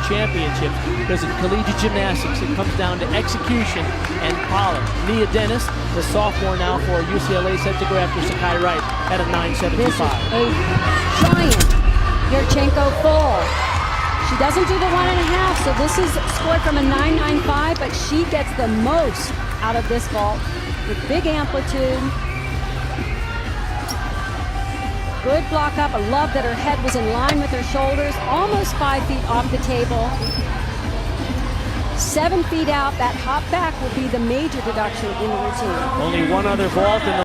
championships, because in collegiate gymnastics it comes down to execution and polish. Nia Dennis, the sophomore now for UCLA, set to go after Sakai Wright at a 9.75. This is a giant Yurchenko full. She doesn't do the 1.5, so this is scored from a 9.95, but she gets the most out of this vault with big amplitude. Good block up. I love that her head was in line with her shoulders, almost 5 feet off the table. 7 feet out. That hop back will be the major deduction in the routine. Only one other vault in the